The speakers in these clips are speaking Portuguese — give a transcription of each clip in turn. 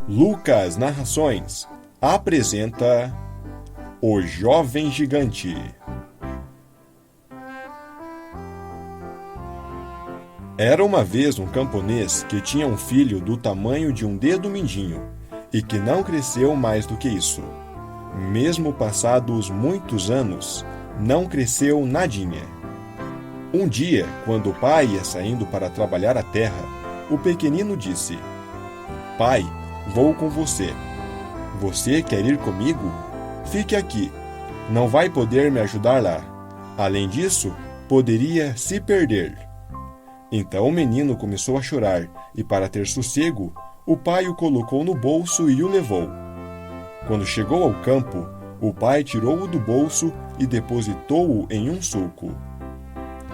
Lucas Narrações apresenta O Jovem Gigante. Era uma vez um camponês que tinha um filho do tamanho de um dedo mindinho e que não cresceu mais do que isso. Mesmo passados muitos anos, não cresceu nadinha. Um dia, quando o pai ia saindo para trabalhar a terra, o pequenino disse: "Pai, vou com você. Você quer ir comigo? Fique aqui. Não vai poder me ajudar lá. Além disso, poderia se perder." Então o menino começou a chorar e, para ter sossego, o pai o colocou no bolso e o levou. Quando chegou ao campo, o pai tirou-o do bolso e depositou-o em um sulco.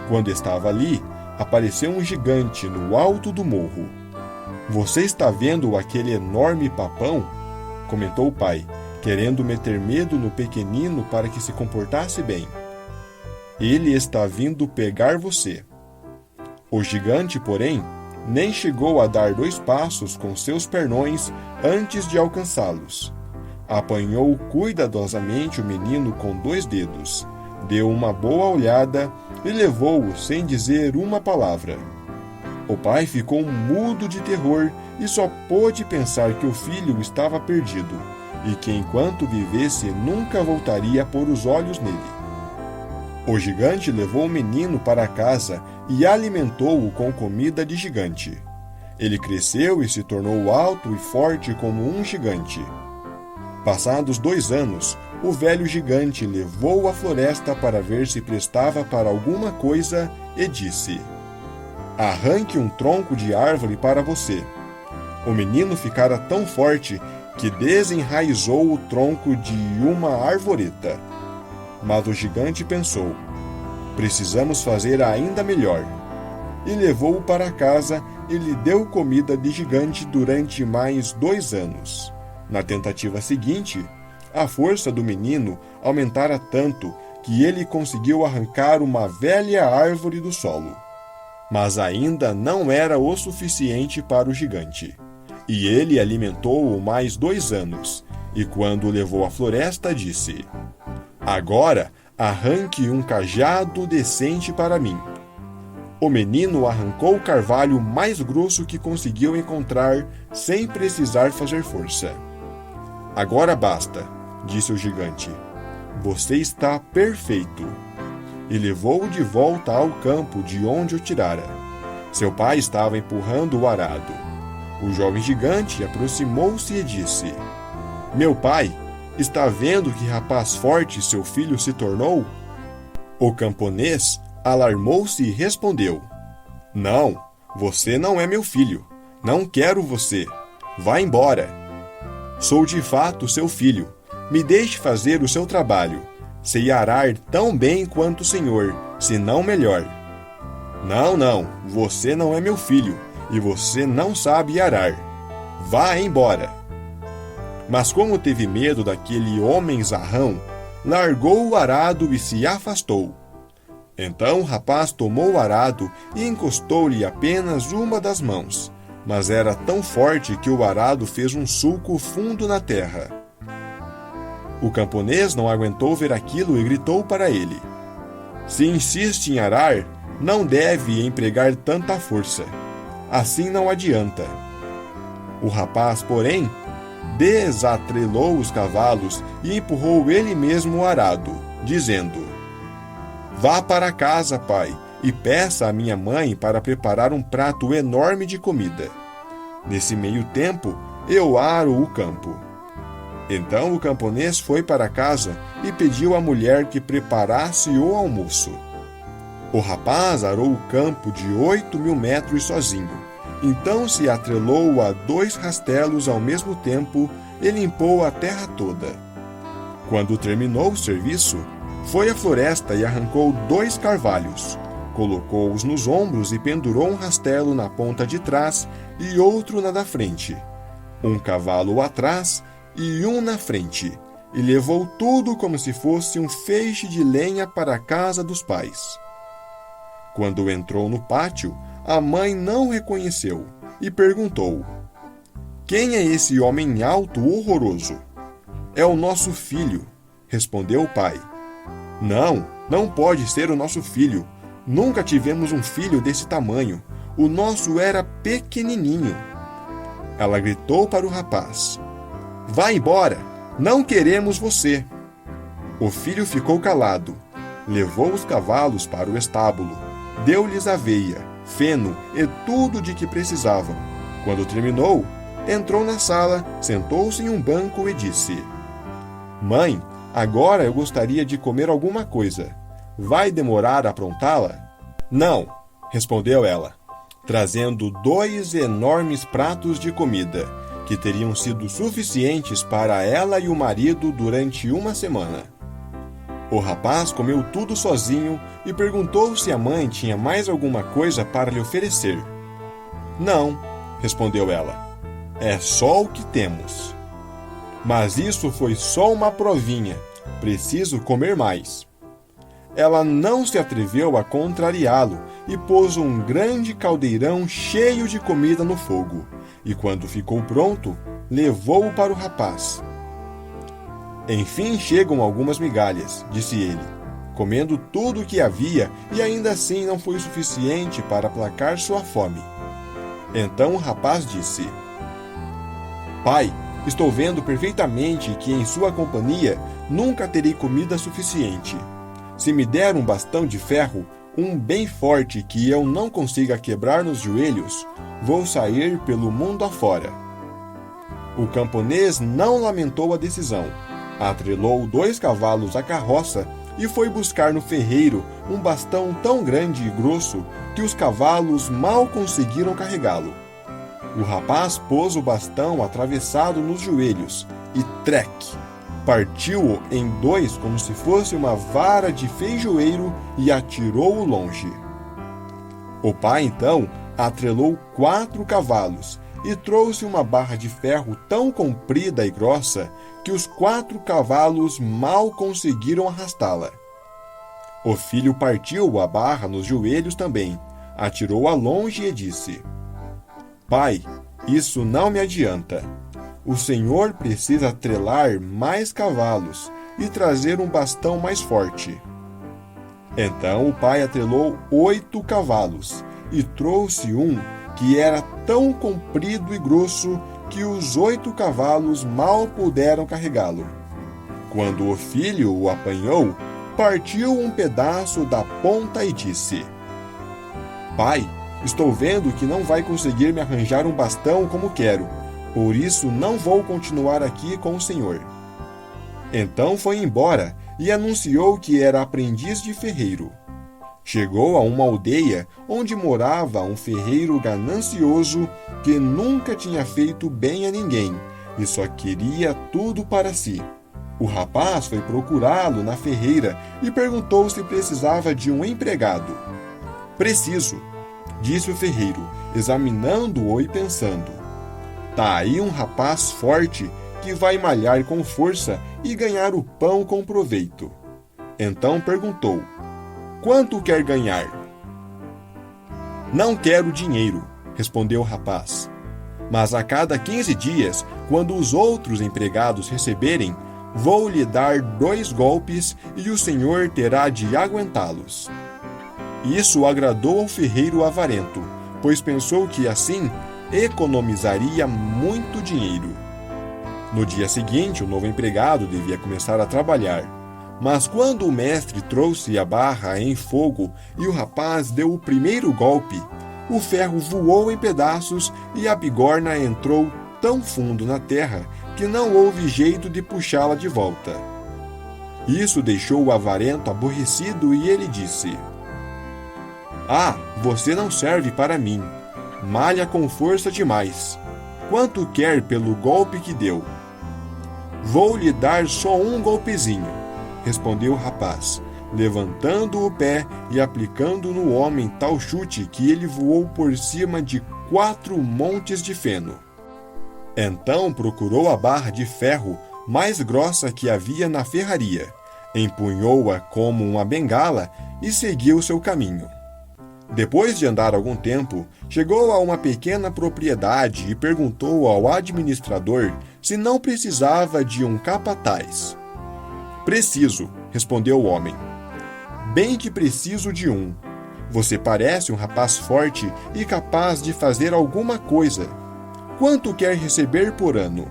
Quando estava ali, apareceu um gigante no alto do morro. "Você está vendo aquele enorme papão?" comentou o pai, querendo meter medo no pequenino para que se comportasse bem. "Ele está vindo pegar você." O gigante, porém, nem chegou a dar 2 passos com seus pernões antes de alcançá-los. Apanhou cuidadosamente o menino com 2 dedos, deu uma boa olhada e levou-o sem dizer uma palavra. O pai ficou mudo de terror e só pôde pensar que o filho estava perdido e que enquanto vivesse nunca voltaria a pôr os olhos nele. O gigante levou o menino para casa e alimentou-o com comida de gigante. Ele cresceu e se tornou alto e forte como um gigante. Passados 2 anos, o velho gigante levou-o à floresta para ver se prestava para alguma coisa e disse: "Arranque um tronco de árvore para você." O menino ficara tão forte que desenraizou o tronco de uma arvoreta. Mas o gigante pensou: "Precisamos fazer ainda melhor." E levou-o para casa e lhe deu comida de gigante durante mais 2 anos. Na tentativa seguinte, a força do menino aumentara tanto que ele conseguiu arrancar uma velha árvore do solo. Mas ainda não era o suficiente para o gigante. E ele alimentou-o mais 2 anos, e quando o levou à floresta, disse: "Agora arranque um cajado decente para mim." O menino arrancou o carvalho mais grosso que conseguiu encontrar, sem precisar fazer força. "Agora basta," disse o gigante. "Você está perfeito." E levou-o de volta ao campo de onde o tirara. Seu pai estava empurrando o arado. O jovem gigante aproximou-se e disse: "Meu pai, está vendo que rapaz forte seu filho se tornou?" O camponês alarmou-se e respondeu: "Não, você não é meu filho. Não quero você. Vá embora." "Sou de fato seu filho. Me deixe fazer o seu trabalho. Sei arar tão bem quanto o senhor, se não melhor." Não, você não é meu filho, e você não sabe arar. Vá embora." Mas como teve medo daquele homem zarrão, largou o arado e se afastou. Então o rapaz tomou o arado e encostou-lhe apenas uma das mãos, mas era tão forte que o arado fez um sulco fundo na terra. O camponês não aguentou ver aquilo e gritou para ele: "Se insiste em arar, não deve empregar tanta força. Assim não adianta." O rapaz, porém, desatrelou os cavalos e empurrou ele mesmo o arado, dizendo: "Vá para casa, pai, e peça à minha mãe para preparar um prato enorme de comida. Nesse meio tempo, eu aro o campo." Então o camponês foi para casa e pediu à mulher que preparasse o almoço. O rapaz arou o campo de 8.000 metros sozinho. Então se atrelou a 2 rastelos ao mesmo tempo e limpou a terra toda. Quando terminou o serviço, foi à floresta e arrancou 2 carvalhos. Colocou-os nos ombros e pendurou um rastelo na ponta de trás e outro na da frente. Um cavalo atrás e um na frente. E levou tudo como se fosse um feixe de lenha para a casa dos pais. Quando entrou no pátio, a mãe não o reconheceu e perguntou: Quem é esse homem alto horroroso? É o nosso filho, respondeu o pai. Não, não pode ser o nosso filho. Nunca tivemos um filho desse tamanho. O nosso era pequenininho. Ela gritou para o rapaz. Vá embora, não queremos você. O filho ficou calado. Levou os cavalos para o estábulo. Deu-lhes aveia, feno e tudo de que precisavam. Quando terminou, entrou na sala, sentou-se em um banco e disse: Mãe, agora eu gostaria de comer alguma coisa. Vai demorar a aprontá-la? Não, respondeu ela, trazendo 2 enormes pratos de comida, que teriam sido suficientes para ela e o marido durante uma semana. O rapaz comeu tudo sozinho e perguntou se a mãe tinha mais alguma coisa para lhe oferecer. Não, respondeu ela, é só o que temos. Mas isso foi só uma provinha, preciso comer mais. Ela não se atreveu a contrariá-lo e pôs um grande caldeirão cheio de comida no fogo, e quando ficou pronto, levou-o para o rapaz. Enfim chegam algumas migalhas, disse ele, comendo tudo o que havia, e ainda assim não foi suficiente para aplacar sua fome. Então o rapaz disse: Pai, estou vendo perfeitamente que em sua companhia nunca terei comida suficiente. Se me der um bastão de ferro, um bem forte que eu não consiga quebrar nos joelhos, vou sair pelo mundo afora. O camponês não lamentou a decisão. Atrelou 2 cavalos à carroça e foi buscar no ferreiro um bastão tão grande e grosso que os cavalos mal conseguiram carregá-lo. O rapaz pôs o bastão atravessado nos joelhos e treque! Partiu-o em 2 como se fosse uma vara de feijoeiro e atirou-o longe. O pai, então, atrelou 4 cavalos e trouxe uma barra de ferro tão comprida e grossa que os 4 cavalos mal conseguiram arrastá-la. O filho partiu a barra nos joelhos também, atirou-a longe e disse: Pai, isso não me adianta. O senhor precisa atrelar mais cavalos e trazer um bastão mais forte. Então o pai atrelou 8 cavalos e trouxe um que era tão comprido e grosso que os 8 cavalos mal puderam carregá-lo. Quando o filho o apanhou, partiu um pedaço da ponta e disse: Pai, estou vendo que não vai conseguir me arranjar um bastão como quero. Por isso não vou continuar aqui com o senhor. Então foi embora e anunciou que era aprendiz de ferreiro. Chegou a uma aldeia onde morava um ferreiro ganancioso que nunca tinha feito bem a ninguém e só queria tudo para si. O rapaz foi procurá-lo na ferreira e perguntou se precisava de um empregado. Preciso, disse o ferreiro, examinando-o e pensando. Tá aí um rapaz forte que vai malhar com força e ganhar o pão com proveito. Então perguntou: Quanto quer ganhar? Não quero dinheiro, respondeu o rapaz. Mas a cada 15 dias, quando os outros empregados receberem, vou lhe dar 2 golpes e o senhor terá de aguentá-los. Isso agradou ao ferreiro avarento, pois pensou que assim economizaria muito dinheiro. No dia seguinte, o novo empregado devia começar a trabalhar. Mas quando o mestre trouxe a barra em fogo e o rapaz deu o primeiro golpe, o ferro voou em pedaços e a bigorna entrou tão fundo na terra que não houve jeito de puxá-la de volta. Isso deixou o avarento aborrecido e ele disse: Ah, você não serve para mim. Malha com força demais. Quanto quer pelo golpe que deu? Vou lhe dar só um golpezinho, respondeu o rapaz, levantando o pé e aplicando no homem tal chute que ele voou por cima de 4 montes de feno. Então procurou a barra de ferro mais grossa que havia na ferraria, empunhou-a como uma bengala e seguiu seu caminho. Depois de andar algum tempo, chegou a uma pequena propriedade e perguntou ao administrador se não precisava de um capataz. "Preciso", respondeu o homem. "Bem que preciso de um. Você parece um rapaz forte e capaz de fazer alguma coisa. Quanto quer receber por ano?"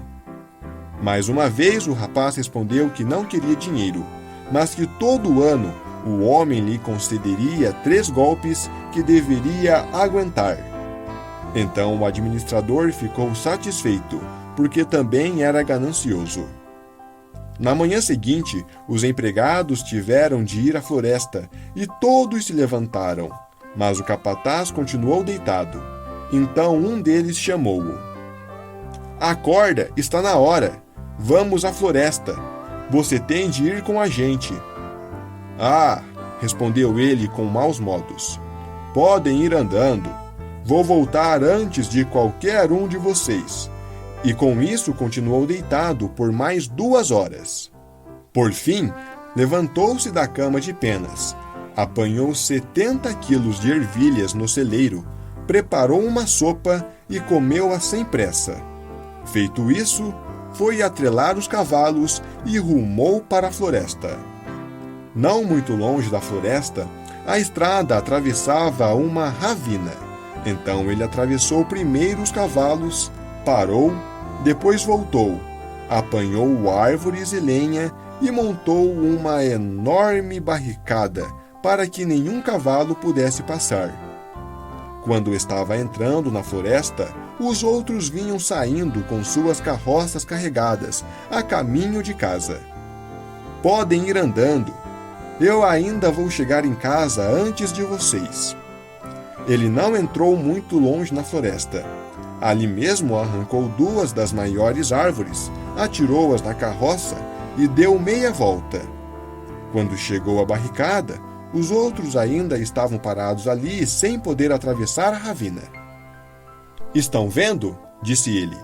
Mais uma vez o rapaz respondeu que não queria dinheiro, mas que todo ano o homem lhe concederia 3 golpes que deveria aguentar. Então o administrador ficou satisfeito, porque também era ganancioso. Na manhã seguinte, os empregados tiveram de ir à floresta e todos se levantaram, mas o capataz continuou deitado. Então um deles chamou-o. "Acorda, está na hora. Vamos à floresta. Você tem de ir com a gente." "Ah", respondeu ele com maus modos. "Podem ir andando. Vou voltar antes de qualquer um de vocês." E com isso continuou deitado por mais 2 horas. Por fim, levantou-se da cama de penas, apanhou 70 quilos de ervilhas no celeiro, preparou uma sopa e comeu-a sem pressa. Feito isso, foi atrelar os cavalos e rumou para a floresta. Não muito longe da floresta, a estrada atravessava uma ravina. Então ele atravessou primeiro os cavalos, parou, depois voltou, apanhou árvores e lenha e montou uma enorme barricada para que nenhum cavalo pudesse passar. Quando estava entrando na floresta, os outros vinham saindo com suas carroças carregadas, a caminho de casa. "Podem ir andando. Eu ainda vou chegar em casa antes de vocês." Ele não entrou muito longe na floresta. Ali mesmo arrancou 2 das maiores árvores, atirou-as na carroça e deu meia volta. Quando chegou à barricada, os outros ainda estavam parados ali sem poder atravessar a ravina. "Estão vendo?" disse ele.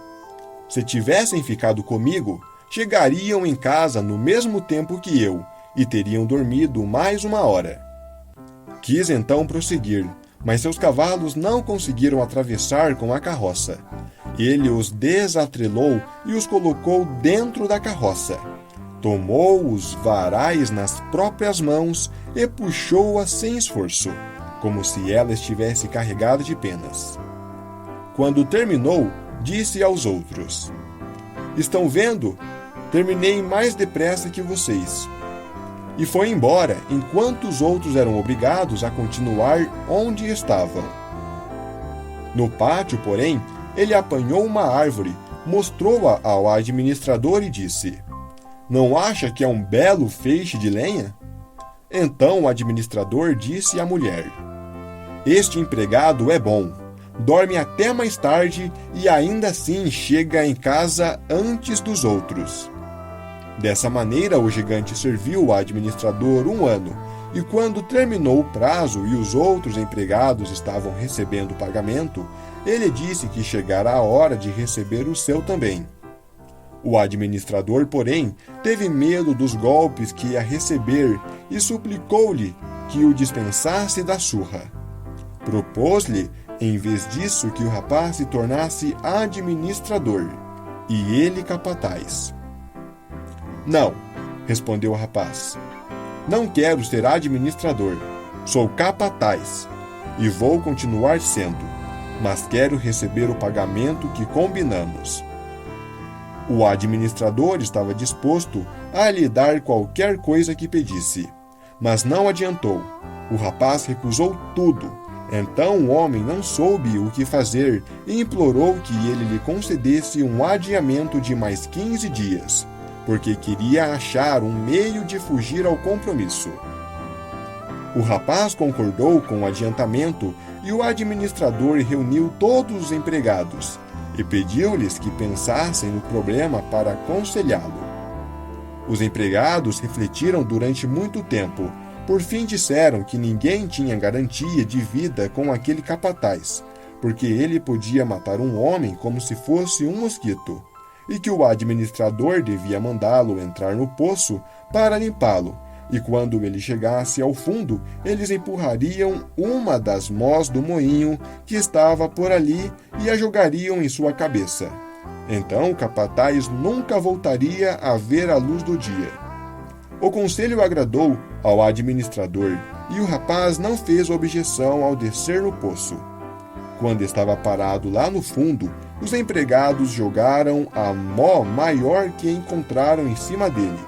"Se tivessem ficado comigo, chegariam em casa no mesmo tempo que eu e teriam dormido mais 1 hora." Quis então prosseguir, mas seus cavalos não conseguiram atravessar com a carroça. Ele os desatrelou e os colocou dentro da carroça. Tomou os varais nas próprias mãos e puxou-a sem esforço, como se ela estivesse carregada de penas. Quando terminou, disse aos outros: "Estão vendo? Terminei mais depressa que vocês." E foi embora, enquanto os outros eram obrigados a continuar onde estavam. No pátio, porém, ele apanhou uma árvore, mostrou-a ao administrador e disse: "Não acha que é um belo feixe de lenha?" Então o administrador disse à mulher: "Este empregado é bom, dorme até mais tarde e ainda assim chega em casa antes dos outros." Dessa maneira, o gigante serviu o administrador 1 ano, e quando terminou o prazo e os outros empregados estavam recebendo o pagamento, ele disse que chegara a hora de receber o seu também. O administrador, porém, teve medo dos golpes que ia receber e suplicou-lhe que o dispensasse da surra. Propôs-lhe, em vez disso, que o rapaz se tornasse administrador, e ele capataz. "Não", respondeu o rapaz. "Não quero ser administrador. Sou capataz e vou continuar sendo, mas quero receber o pagamento que combinamos." O administrador estava disposto a lhe dar qualquer coisa que pedisse, mas não adiantou. O rapaz recusou tudo. Então o homem não soube o que fazer e implorou que ele lhe concedesse um adiamento de mais 15 dias. Porque queria achar um meio de fugir ao compromisso. O rapaz concordou com o adiantamento e o administrador reuniu todos os empregados e pediu-lhes que pensassem no problema para aconselhá-lo. Os empregados refletiram durante muito tempo. Por fim disseram que ninguém tinha garantia de vida com aquele capataz, porque ele podia matar um homem como se fosse um mosquito, e que o administrador devia mandá-lo entrar no poço para limpá-lo, e quando ele chegasse ao fundo, eles empurrariam uma das mós do moinho que estava por ali e a jogariam em sua cabeça. Então o capataz nunca voltaria a ver a luz do dia. O conselho agradou ao administrador e o rapaz não fez objeção ao descer no poço. Quando estava parado lá no fundo, os empregados jogaram a mó maior que encontraram em cima dele,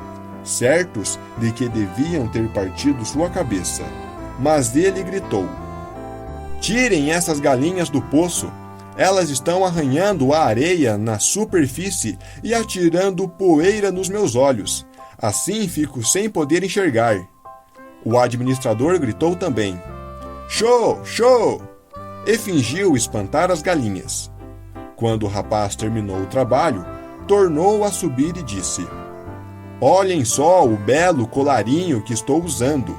certos de que deviam ter partido sua cabeça. Mas ele gritou: "Tirem essas galinhas do poço! Elas estão arranhando a areia na superfície e atirando poeira nos meus olhos. Assim fico sem poder enxergar." O administrador gritou também: "Show! Show!" e fingiu espantar as galinhas. Quando o rapaz terminou o trabalho, tornou a subir e disse: "Olhem só o belo colarinho que estou usando."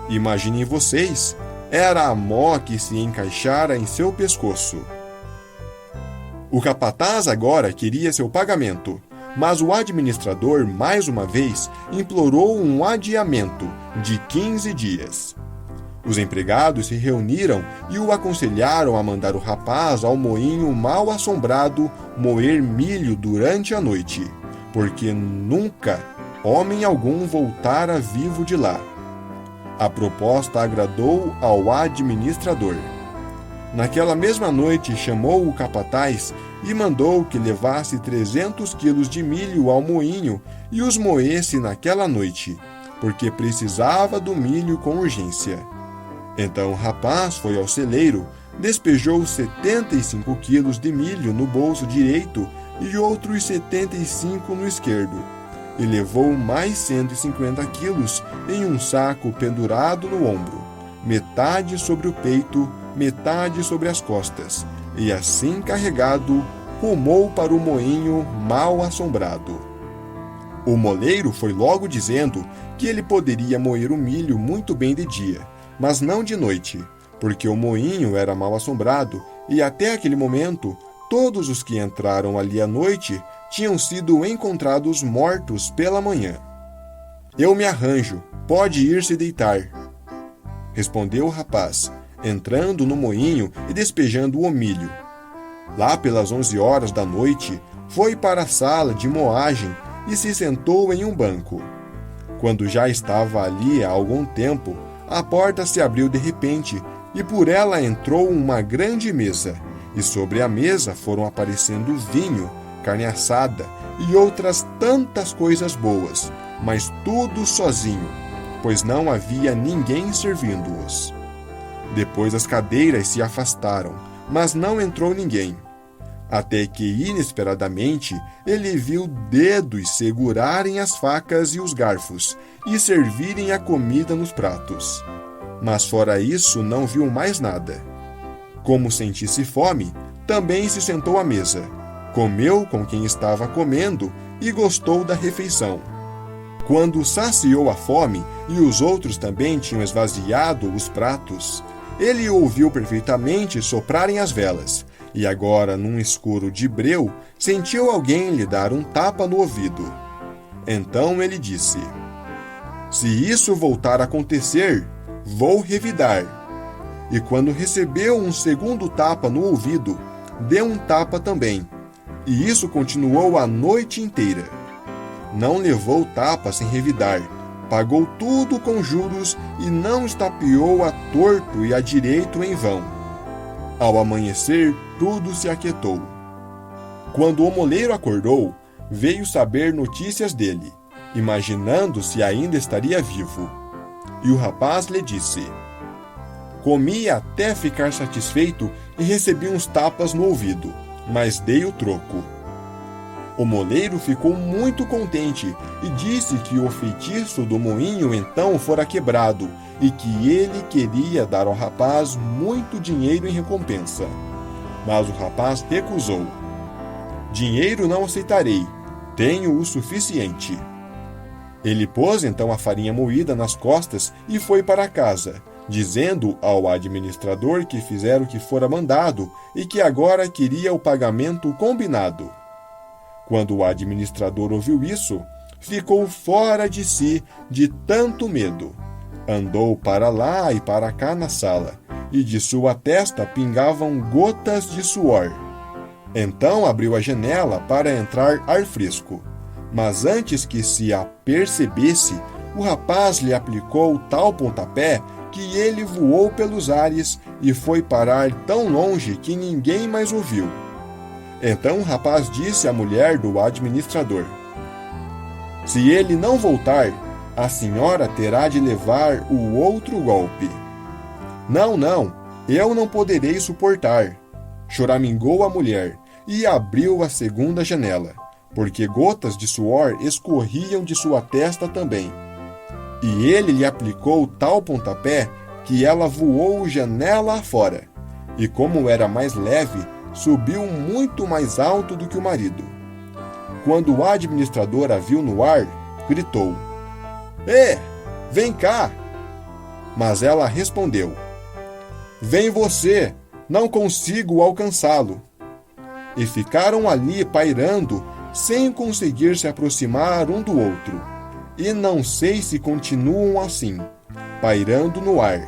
Imaginem vocês, era a mó que se encaixara em seu pescoço. O capataz agora queria seu pagamento, mas o administrador, mais uma vez, implorou um adiamento de 15 dias. Os empregados se reuniram e o aconselharam a mandar o rapaz ao moinho mal assombrado moer milho durante a noite, porque nunca homem algum voltara vivo de lá. A proposta agradou ao administrador. Naquela mesma noite chamou o capataz e mandou que levasse 300 quilos de milho ao moinho e os moesse naquela noite, porque precisava do milho com urgência. Então o rapaz foi ao celeiro, despejou 75 quilos de milho no bolso direito e outros 75 no esquerdo, e levou mais 150 quilos em um saco pendurado no ombro, metade sobre o peito, metade sobre as costas, e assim carregado, rumou para o moinho mal assombrado. O moleiro foi logo dizendo que ele poderia moer o milho muito bem de dia, mas não de noite, porque o moinho era mal assombrado e até aquele momento todos os que entraram ali à noite tinham sido encontrados mortos pela manhã. "Eu me arranjo, pode ir se deitar", respondeu o rapaz, entrando no moinho e despejando o milho. Lá pelas 11 horas da noite, foi para a sala de moagem e se sentou em um banco. Quando já estava ali há algum tempo, a porta se abriu de repente e por ela entrou uma grande mesa, e sobre a mesa foram aparecendo vinho, carne assada e outras tantas coisas boas, mas tudo sozinho, pois não havia ninguém servindo-os. Depois as cadeiras se afastaram, mas não entrou ninguém. Até que, inesperadamente, ele viu dedos segurarem as facas e os garfos e servirem a comida nos pratos. Mas fora isso, não viu mais nada. Como sentisse fome, também se sentou à mesa, comeu com quem estava comendo e gostou da refeição. Quando saciou a fome e os outros também tinham esvaziado os pratos, ele ouviu perfeitamente soprarem as velas, e agora, num escuro de breu, sentiu alguém lhe dar um tapa no ouvido. Então ele disse: "Se isso voltar a acontecer, vou revidar." E quando recebeu um segundo tapa no ouvido, deu um tapa também, e isso continuou a noite inteira. Não levou tapa sem revidar, pagou tudo com juros e não estapeou a torto e a direito em vão. Ao amanhecer, tudo se aquietou. Quando o moleiro acordou, veio saber notícias dele, imaginando se ainda estaria vivo. E o rapaz lhe disse: "Comi até ficar satisfeito e recebi uns tapas no ouvido, mas dei o troco." O moleiro ficou muito contente e disse que o feitiço do moinho então fora quebrado e que ele queria dar ao rapaz muito dinheiro em recompensa. Mas o rapaz recusou. "Dinheiro não aceitarei, tenho o suficiente." Ele pôs então a farinha moída nas costas e foi para casa, dizendo ao administrador que fizera o que fora mandado e que agora queria o pagamento combinado. Quando o administrador ouviu isso, ficou fora de si de tanto medo. Andou para lá e para cá na sala, e de sua testa pingavam gotas de suor. Então abriu a janela para entrar ar fresco. Mas antes que se apercebesse, o rapaz lhe aplicou tal pontapé que ele voou pelos ares e foi parar tão longe que ninguém mais ouviu. Então o rapaz disse à mulher do administrador: "Se ele não voltar, a senhora terá de levar o outro golpe." Não, eu não poderei suportar," choramingou a mulher e abriu a segunda janela, porque gotas de suor escorriam de sua testa também. E ele lhe aplicou tal pontapé que ela voou janela afora, e como era mais leve, subiu muito mais alto do que o marido. Quando o administrador a viu no ar, gritou: Vem cá!" Mas ela respondeu: "Vem você, não consigo alcançá-lo." E ficaram ali pairando, sem conseguir se aproximar um do outro. E não sei se continuam assim, pairando no ar,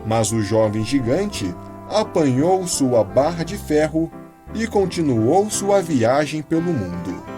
mas o jovem gigante apanhou sua barra de ferro e continuou sua viagem pelo mundo.